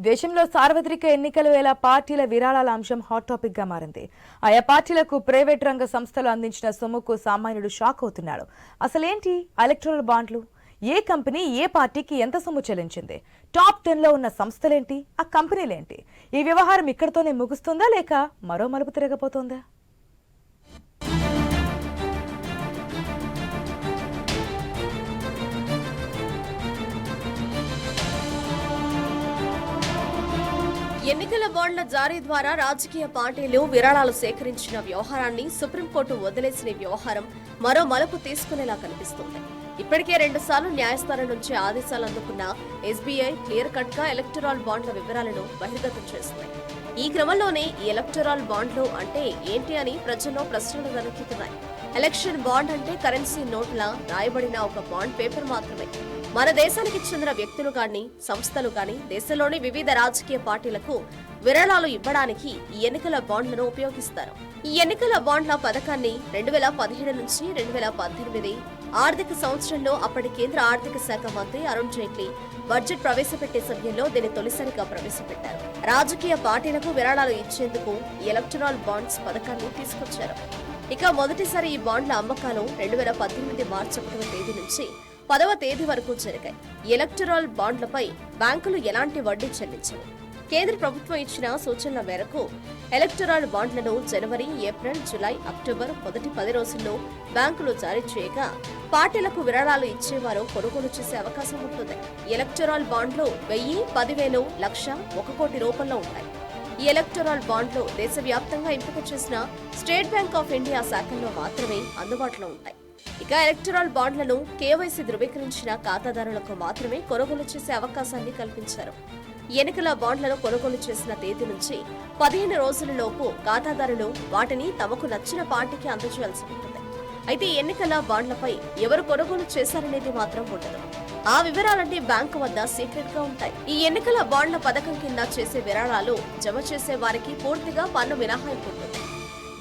దేశంలో సార్వత్రిక ఎన్నికల వేళ పార్టీల విరాళాల అంశం హాట్ టాపిక్ గా మారింది. ఆయా పార్టీలకు ప్రైవేట్ రంగ సంస్థలు అందించిన సొమ్ముకు సామాన్యుడు షాక్ అవుతున్నాడు. అసలేంటి ఎలక్టోరల్ బాండ్లు? ఏ కంపెనీ ఏ పార్టీకి ఎంత సొమ్ము చెల్లించింది? టాప్ 10 లో ఉన్న సంస్థలేంటి? ఆ కంపెనీలేంటి? ఈ వ్యవహారం ఇక్కడితోనే ముగుస్తుందా లేక మరో మలుపు తిరగబోతోందా? ఎన్నికల బాండ్ల జారీ ద్వారా రాజకీయ పార్టీలు విరాళాలు సేకరించిన వ్యవహారాన్ని సుప్రీంకోర్టు వదిలేసిన వ్యవహారం మరో మలుపు తీసుకునేలా కనిపిస్తోంది. ఇప్పటికే 2 సార్లు న్యాయస్థానం నుంచి ఆదేశాలు అందుకున్న ఎస్బీఐ క్లియర్ కట్ గా ఎలక్టోరల్ బాండ్ల వివరాలను బహిర్గతం చేసింది. ఈ క్రమంలోనే ఈ ఎలక్టోరల్ బాండ్లు అంటే ఏంటి అని ప్రజల్లో ప్రశ్నలు వెనక్కుతున్నాయి. ఎలక్షన్ బాండ్ అంటే కరెన్సీ నోట్లా రాయబడిన ఒక బాండ్ పేపర్ మాత్రమే. మన దేశానికి చెందిన వ్యక్తులు గాని సంస్థలు గాని దేశంలోని వివిధ రాజకీయ పార్టీలకు విరాళాలు ఇవ్వడానికి ఈ ఎన్నికల బాండ్లను ఉపయోగిస్తారు. ఈ ఎన్నికల బాండ్ల పథకాన్ని 2017 నుంచి 2018 ఆర్థిక సంవత్సరంలో అప్పటి కేంద్ర ఆర్థిక శాఖ మంత్రి అరుణ్ జైట్లీ బడ్జెట్ ప్రవేశపెట్టే సమయంలో దీన్ని తొలిసారిగా ప్రవేశపెట్టారు. రాజకీయ పార్టీలకు విరాళాలు ఇచ్చేందుకు ఈ ఎలక్టోరల్ బాండ్స్ పథకాన్ని తీసుకొచ్చారు. ఇక మొదటిసారి ఈ బాండ్ల అమ్మకాలు 2018 మార్చి 1వ తేదీ నుంచి 10వ తేదీ వరకు జరిగాయి. ఎలక్టోరల్ బాండ్లపై బ్యాంకులు ఎలాంటి వడ్డీ చెల్లించవు. కేంద్ర ప్రభుత్వం ఇచ్చిన సూచనల మేరకు ఎలక్టోరల్ బాండ్లను జనవరి, ఏప్రిల్, జులై, అక్టోబర్ మొదటి 10 రోజుల్లో బ్యాంకులు జారీ చేయగా పార్టీలకు విరాళాలు ఇచ్చేవారు కొనుగోలు చేసే అవకాశం ఉంటుంది. ఎలక్టోరల్ బాండ్లు 1000, 10,000, 1,00,000, 1 కోటి రూపంలో ఉంటాయి. ఈ ఎలక్టోరల్ బాండ్లు దేశవ్యాప్తంగా ఎంపిక చేసిన స్టేట్ బ్యాంక్ ఆఫ్ ఇండియా శాఖల్లో మాత్రమే అందుబాటులో ఉంటాయి. ఇక ఎలక్టోరల్ బాండ్లను కేవైసీ ధృవీకరించిన ఖాతాదారులకు మాత్రమే కొనుగోలు చేసే అవకాశాన్ని కల్పించారు. ఎన్నికల బాండ్లను కొనుగోలు చేసిన తేదీ నుంచి 15 రోజులలోపు ఖాతాదారులు వాటిని తమకు నచ్చిన పార్టీకి అందజేయాల్సి ఉంటుంది. అయితే ఎన్నికల బాండ్లపై ఎవరు కొనుగోలు చేశారనేది మాత్రం ఉండదు. ఆ వివరాలన్నీ బ్యాంకు వద్ద సీక్రెట్ గా ఉంటాయి. ఈ ఎన్నికల బాండ్ల పథకం కింద చేసే విరాళాలు జమ చేసే వారికి పూర్తిగా పన్ను మినహాయింపు ఉంటుంది.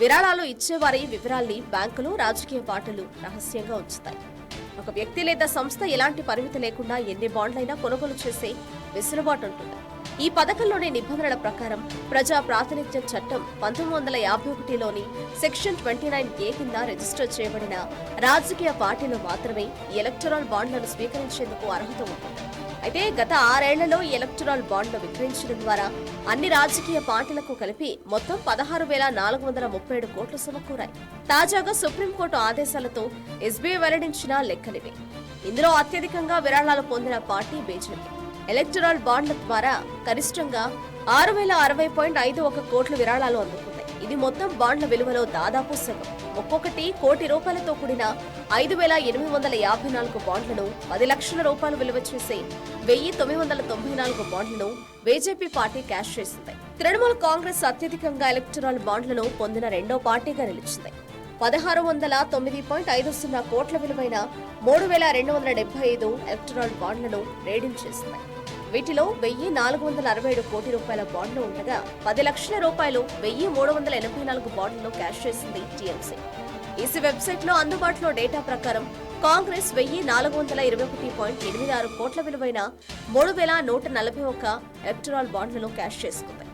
విరాళాలు ఇచ్చేవారి వివరాల్ని బ్యాంకులు, రాజకీయ పార్టీలు రహస్యంగా ఉంచుతాయి. ఒక వ్యక్తి లేదా సంస్థ ఎలాంటి పరిమితి లేకుండా ఎన్ని బాండ్లైనా కొనుగోలు చేసే వెసులుబాటు ఉంటుంది. ఈ పథకంలోని నిబంధనల ప్రకారం ప్రజా ప్రాతినిధ్యం చట్టం 1951లోని సెక్షన్ 29A కింద రిజిస్టర్ చేయబడిన రాజకీయ పార్టీలు మాత్రమే ఈ ఎలక్టోరల్ బాండ్లను స్వీకరించేందుకు అర్హత ఉంటుంది. అయితే గత 6 ఏళ్లలో ఈ ఎలక్టోరల్ బాండ్లు విక్రయించడం ద్వారా అన్ని రాజకీయ పార్టీలకు కలిపి మొత్తం 16,437 కోట్లు సమకూరాయి. తాజాగా సుప్రీంకోర్టు ఆదేశాలతో ఎస్బీఐ వెల్లడించిన లెక్కలివి. ఇందులో అత్యధికంగా విరాళాలు పొందిన పార్టీ బీజేపీ. ఎలక్టోరల్ బాండ్ల ద్వారా గరిష్టంగా 6,060.51 కోట్ల విరాళాలు అందుకుంది. ఇది మొత్తం బాండ్ల విలువలో దాదాపు సగం. ఒక్కొక్కటి కోటి రూపాయలతో కూడిన 5,854 బాండ్లను 10 లక్షల రూపాయలు విలువ చేసే 1,994 బాండ్లను బీజేపీ పార్టీ క్యాష్ చేసింది. తృణమూల్ కాంగ్రెస్ అత్యధికంగా ఎలక్టోరల్ బాండ్లను పొందిన రెండో పార్టీగా నిలిచింది. 1,609.50 కోట్ల విలువైన 3,275 ఎలక్టోరల్ బాండ్లను రేడింగ్ చేసింది. వీటిలో 1,467 కోటి రూపాయల బాండ్లు ఉండగా 10 లక్షల రూపాయలు 1,384 బాండ్లను క్యాష్ చేసింది టీఎంసీ. ఈసీ వెబ్సైట్ లో అందుబాటులో డేటా ప్రకారం కాంగ్రెస్ 1,421.86 కోట్ల విలువైన 3,141 ఎలక్టోరల్ బాండ్లను క్యాష్ చేసుకుంది.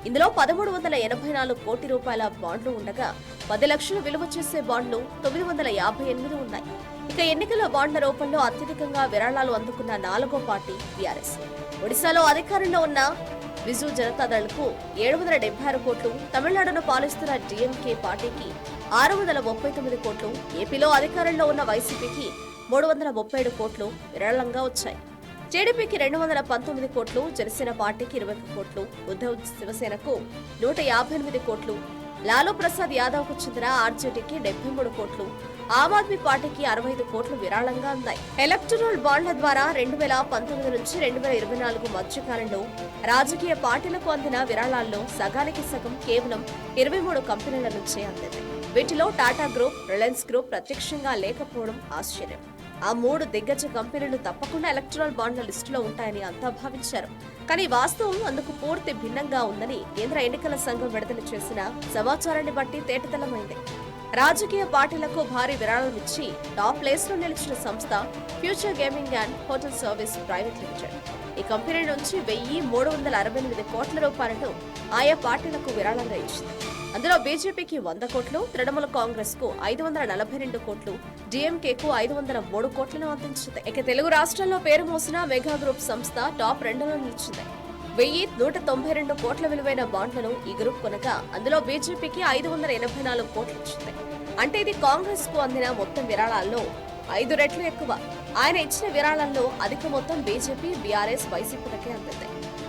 ఇందులో 1,384 కోటి రూపాయల బాండ్లు ఉండగా 10 లక్షలు విలువ చేసే బాండ్లు 958 ఉన్నాయి. ఇక ఎన్నికల బాండ్ల రూపంలో అత్యధికంగా విరాళాలు అందుకున్న 4వ పార్టీ బీఆర్ఎస్. ఒడిశాలో అధికారంలో ఉన్న బిజు జనతాదళ్కు 776 కోట్లు, తమిళనాడును పాలిస్తున్న డీఎంకే పార్టీకి 639 కోట్లు, ఏపీలో అధికారంలో ఉన్న వైసీపీకి 337 కోట్లు విరాళంగా వచ్చాయి. టీడీపీకి 219 కోట్లు, జనసేన పార్టీకి 21 కోట్లు, ఉద్ధవ్ శివసేనకు 158 కోట్లు, లాలూ ప్రసాద్ యాదవ్ కు చెందిన ఆర్జేడీకి 73 కోట్లు, ఆమ్ ఆద్మీ పార్టీకి 65 కోట్లు విరాళంగా అందాయి. ఎలక్టోరల్ బాండ్ల ద్వారా 2019 నుంచి 2024 మధ్యకాలంలో రాజకీయ పార్టీలకు అందిన విరాళాల్లో సగానికి సగం కేవలం 23 కంపెనీల నుంచే అందింది. వీటిలో టాటా గ్రూప్, రిలయన్స్ గ్రూప్ ప్రత్యక్షంగా లేకపోవడం ఆశ్చర్యం. ఆ 3 దిగ్గజ కంపెనీలు తప్పకుండా ఎలక్టోరల్ బాండ్ల లిస్టులో ఉంటాయని అంతా భావించారు. కానీ వాస్తవం అందుకు పూర్తి భిన్నంగా ఉందని కేంద్ర ఎన్నికల సంఘం విడుదల చేసిన సమాచారాన్ని బట్టి తేటతెల్లమైంది. రాజకీయ పార్టీలకు భారీ విరాళం ఇచ్చి టాప్ ప్లేస్ లో నిలిచిన సంస్థ future gaming and hotel service private limited. ఈ కంపెనీ నుంచి 1,368 కోట్ల రూపాయలను ఆయా పార్టీలకు విరాళంగా ఇచ్చింది. అందులో బీజేపీకి 100 కోట్లు, తృణమూల కాంగ్రెస్ కు 542 కోట్లు, డీఎంకేకు 503 కోట్లను అందించింది. ఇక తెలుగు రాష్ట్రాల్లో పేరు మోసిన మెగా గ్రూప్ సంస్థ టాప్ 2లో నిలిచింది. 1,192 కోట్ల విలువైన బాండ్లను ఈ గ్రూప్ కొనగా అందులో బీజేపీకి 584 కోట్లు ఇచ్చింది. అంటే ఇది కాంగ్రెస్ కు అందిన మొత్తం విరాళాల్లో 5 రెట్లు ఎక్కువ. ఆయన ఇచ్చిన విరాళాల్లో అధిక మొత్తం బీజేపీ, బీఆర్ఎస్, వైసీపీలకే అందింది.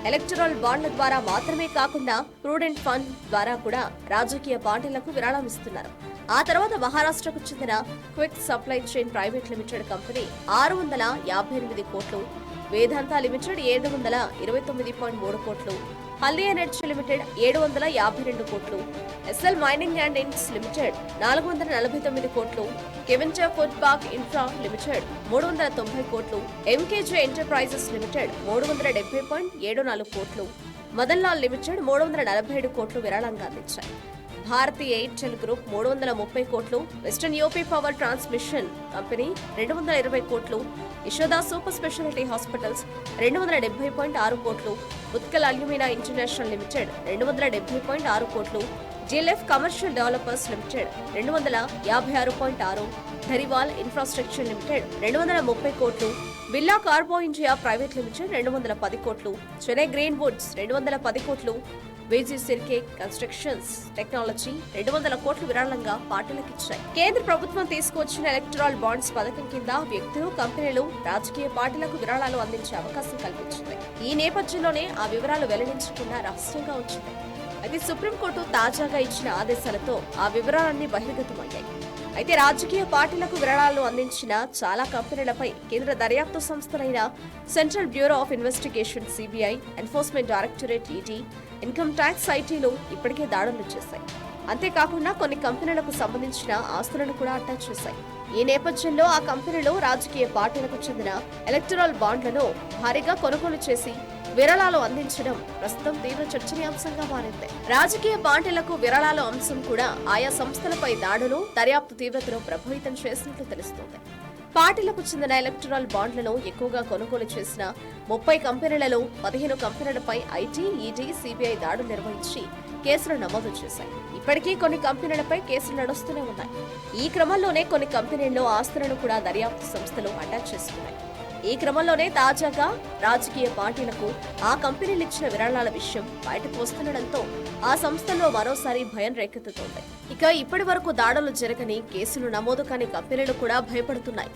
ఎలక్టరల్ బాండ్ల ద్వారా మాత్రమే కాకుండా ప్రూడెంట్ ఫండ్ ద్వారా కూడా రాజకీయ పార్టీలకు విరాళం ఇస్తున్నారు. ఆ తర్వాత మహారాష్ట్రకు చెందిన quick supply chain private limited company 658 కోట్లు, వేదాంత లిమిటెడ్ 729.3 కోట్లు, హల్దీ ఎనర్జీ లిమిటెడ్ 752 కోట్లు, SL mining and inks limited 449 కోట్లు, కెవెంచా ఫుడ్ పార్క్ ఇన్ఫ్రా లిమిటెడ్ 390 కోట్లు, ఎంకేజే ఎంటర్ప్రైజెస్ లిమిటెడ్ 370.74 కోట్లు, మదన్ లాల్ లిమిటెడ్ 347 కోట్లు విరాళంగా అందించాయి. భారతీ ఎయిర్టెల్ గ్రూప్ 330 కోట్లు, western UP power transmission company 220 కోట్లు, యశోదా సూపర్ స్పెషాలిటీ హాస్పిటల్స్ 270.6 కోట్లు, ఉత్కల్ అల్యూమినా ఇంటర్నేషనల్ లిమిటెడ్ 270.6 కోట్లు, GLF commercial developers limited 256.6, Dhariwal infrastructure limited 230 కోట్లు, Birla Carbo India private limited 210 కోట్లు, చెన్నై గ్రీన్ వుడ్స్ 210 కోట్లు, వేజీ సిర్కే కన్స్ట్రక్షన్స్ టెక్నాలజీ 200 కోట్లు విరాళంగా పార్టీలకు ఇచ్చాయి. కేంద్ర ప్రభుత్వం తీసుకొచ్చిన ఎలక్టరల్ బాండ్స్ పథకం కింద వ్యక్తులు, కంపెనీలు, రాజకీయ పార్టీలకు విరాళాలు అందించే అవకాశం కల్పించింది. ఈ నేపథ్యంలోనే ఆ వివరాలు వెల్లడించకుండా రహస్యంగా ఉంచింది. అయితే సుప్రీంకోర్టు తాజాగా ఇచ్చిన ఆదేశాలతో ఆ వివరాలన్నీ బహిర్గతమయ్యాయి. అయితే రాజకీయ పార్టీలకు విరాళాలు అందించిన చాలా కంపెనీలపై కేంద్ర దర్యాప్తు సంస్థలైన central bureau of investigation CBI, enforcement directorate ED, income tax ఐటీలు ఇప్పటికే దాడులు చేశాయి. అంతేకాకుండా కొన్ని కంపెనీలకు సంబంధించిన ఆస్తులను కూడా అటాచ్ చేశాయి. ఈ నేపథ్యంలో ఆ కంపెనీలు రాజకీయ పార్టీలకు చెందిన ఎలక్టరల్ బాండ్లను భారీగా కొనుగోలు చేసి విరాళాలు అందించడం ప్రస్తుతం తీవ్ర చర్చనీయాంశంగా మారింది. రాజకీయ పార్టీలకు విరాళాల అంశం కూడా ఆయా సంస్థలపై దాడులు, దర్యాప్తు తీవ్రతను ప్రభావితం చేసినట్లు తెలుస్తోంది. పార్టీలకు చెందిన ఎలక్టరల్ బాండ్లను ఎక్కువగా కొనుగోలు చేసిన 30 కంపెనీలలో 15 కంపెనీలపై ఐటీ, ఈడీ, సిబిఐ దాడులు నిర్వహించి కేసులు నమోదు చేశాయి. ఇప్పటికీ కొన్ని కంపెనీలపై కేసులు నడుస్తూనే ఉన్నాయి. ఈ క్రమంలోనే కొన్ని కంపెనీల్లో ఆస్తులను కూడా దర్యాప్తు సంస్థలు అటాచ్ చేసుకున్నాయి. ఈ క్రమంలోనే తాజాగా రాజకీయ పార్టీలకు ఆ కంపెనీలు ఇచ్చిన విరాళాల విషయం బయటకు వస్తుండటంతో ఆ సంస్థల్లో మరోసారి భయం రేకెత్తుతోంది. ఇక ఇప్పటి వరకు దాడులు జరగని, కేసులు నమోదు కాని కంపెనీలు కూడా భయపడుతున్నాయి.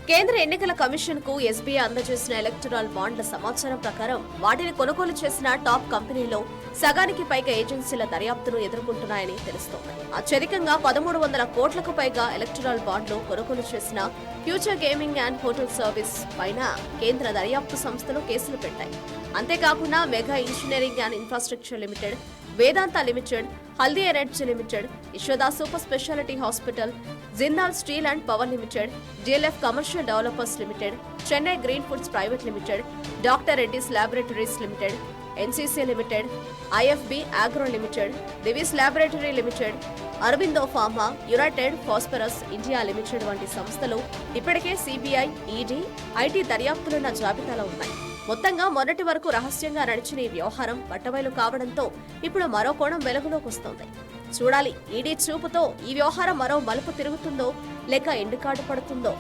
కేంద్ర ఎన్నికల కమిషన్ కు ఎస్బీఐ అందజేసిన ఎలక్టరల్ బాండ్ల సమాచారం ప్రకారం వాటిని కొనుగోలు చేసిన టాప్ కంపెనీలో సగానికి పైగా ఏజెన్సీల దర్యాప్తును ఎదుర్కొంటున్నాయని తెలుస్తోంది. అత్యధికంగా 1,300 కోట్లకు పైగా ఎలక్టరల్ బాండ్లు కొనుగోలు చేసిన future gaming and hotel service పైన కేంద్ర దర్యాప్తు సంస్థలు కేసులు పెట్టాయి. అంతేకాకుండా mega engineering and infrastructure limited, Vedanta limited, Haldia energy limited, Yashoda super speciality hospital, Jindal steel and power limited, DLF commercial developers limited, Chennai green foods private limited, doctor Reddy's laboratories limited, NCC limited, IFB agro limited, Divi's laboratory limited, Aurobindo pharma, united phosphorus India limited వంటి సంస్థలు ఇప్పటికే CBI, ED, IT దర్యాప్తులున్న జాబితాలో ఉన్నాయి. మొత్తంగా మొన్నటి వరకు రహస్యంగా నడిచిన ఈ వ్యవహారం బట్టబయలు కావడంతో ఇప్పుడు మరో కోణం వెలుగులోకి వస్తోంది. చూడాలి ఈడీ చూపుతో ఈ వ్యవహారం మరో మలుపు తిరుగుతుందో లేక ఎండుకాటు పడుతుందో.